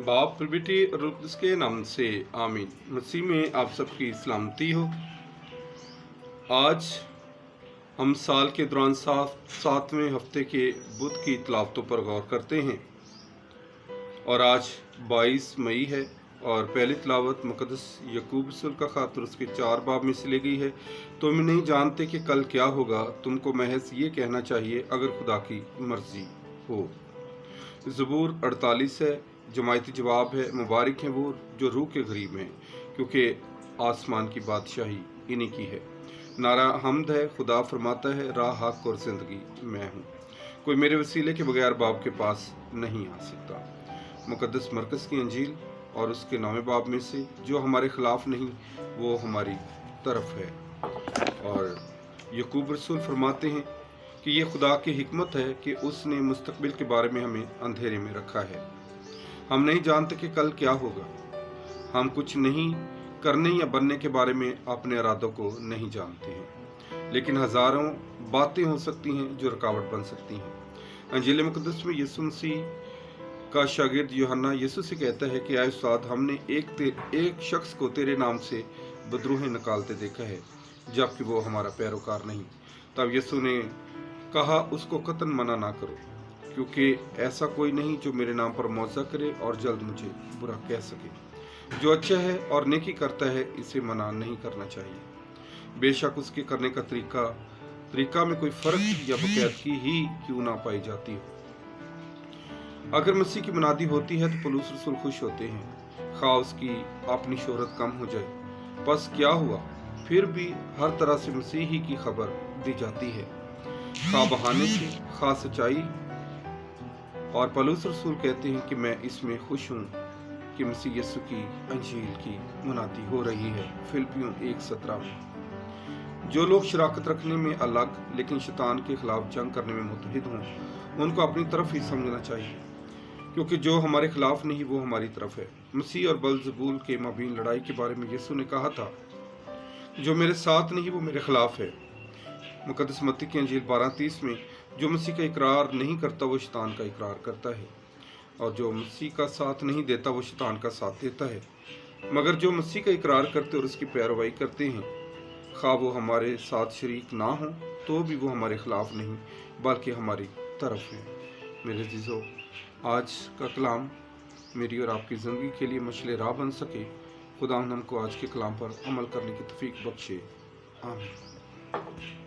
बाप बेटी और उसके नाम से आमीन। मसीह में आप सबकी सलामती हो। आज हम साल के दौरान सातवें हफ्ते के बुध की तिलावतों पर गौर करते हैं और आज 22 मई है और पहली तिलावत मुकद्दस यकूब रसूल का ख़त उसके 4 बाब में से ली गई है। तुम नहीं जानते कि कल क्या होगा, तुमको महज ये कहना चाहिए अगर खुदा की मर्जी हो। ज़बूर 48 है, जमायती जवाब है, मुबारक है वो जो रूह के गरीब हैं, क्योंकि आसमान की बादशाही इन्हीं की है। नारा हम्द है, खुदा फरमाता है, राह हक और ज़िंदगी मैं हूँ, कोई मेरे वसीले के बगैर बाप के पास नहीं आ सकता। मुकद्दस मरकज़ की अंजील और उसके 9वें बाब में से, जो हमारे ख़िलाफ़ नहीं वो हमारी तरफ है। और यकूब रसूल फरमाते हैं कि ये खुदा की हिकमत है कि उसने मुस्तकबिल के बारे में हमें अंधेरे में रखा है। हम नहीं जानते कि कल क्या होगा। हम कुछ नहीं करने या बनने के बारे में अपने इरादों को नहीं जानते हैं, लेकिन हज़ारों बातें हो सकती हैं जो रुकावट बन सकती हैं। अंजील मुक़द्दस में यीशु मसीह का शागिर्द यूहन्ना यीशु से कहता है कि आए उस्ताद, हमने एक शख्स को तेरे नाम से बदरूहें निकालते देखा है, जबकि वो हमारा पैरोकार नहीं। तब यीशु ने कहा, उसको कतन मना ना करो, क्योंकि ऐसा कोई नहीं जो मेरे नाम पर मौज़ा करे और जल्द मुझे बुरा कह सके। जो अच्छा है और नेकी करता है, इसे मना नहीं करना चाहिए, बेशक उसके करने का तरीका में कोई फ़र्क या बकायदगी ही क्यों ना पाई जाती हो। अगर मसीह की मुनादी होती है तो पौलुस रसूल खुश होते हैं, खा उसकी अपनी शोहरत कम हो जाए। बस क्या हुआ, फिर भी हर तरह से मसीह ही की खबर दी जाती है, खा बहाने से, खा सच्चाई। और पौलुस रसूल कहते हैं कि मैं इसमें खुश हूँ कि मसीह यीशु की अंजील की मुनादी हो रही है। फिलिपियों 1:17 में जो लोग शराकत रखने में अलग लेकिन शैतान के खिलाफ जंग करने में मुतहिद हों, उनको अपनी तरफ ही समझना चाहिए, क्योंकि जो हमारे खिलाफ नहीं वो हमारी तरफ है। मसीह और बलजबूल के माबीन लड़ाई के बारे में यीशु ने कहा था, जो मेरे साथ नहीं वो मेरे खिलाफ है। मुकद्दस मत्ती की अंजील 12:30 में, जो मसीह का इकरार नहीं करता वो शैतान का इकरार करता है, और जो मसीह का साथ नहीं देता वो शैतान का साथ देता है। मगर जो मसीह का इकरार करते और उसकी पैरवाई करते हैं, खा वो हमारे साथ शरीक ना हो, तो भी वो हमारे खिलाफ नहीं बल्कि हमारी तरफ है। मेरे अज़ीज़ों, आज का कलाम मेरी और आपकी ज़िंदगी के लिए मशले राह बन सके। खुदा हमको आज के कलाम पर अमल करने की तौफीक बख्शे। आमीन।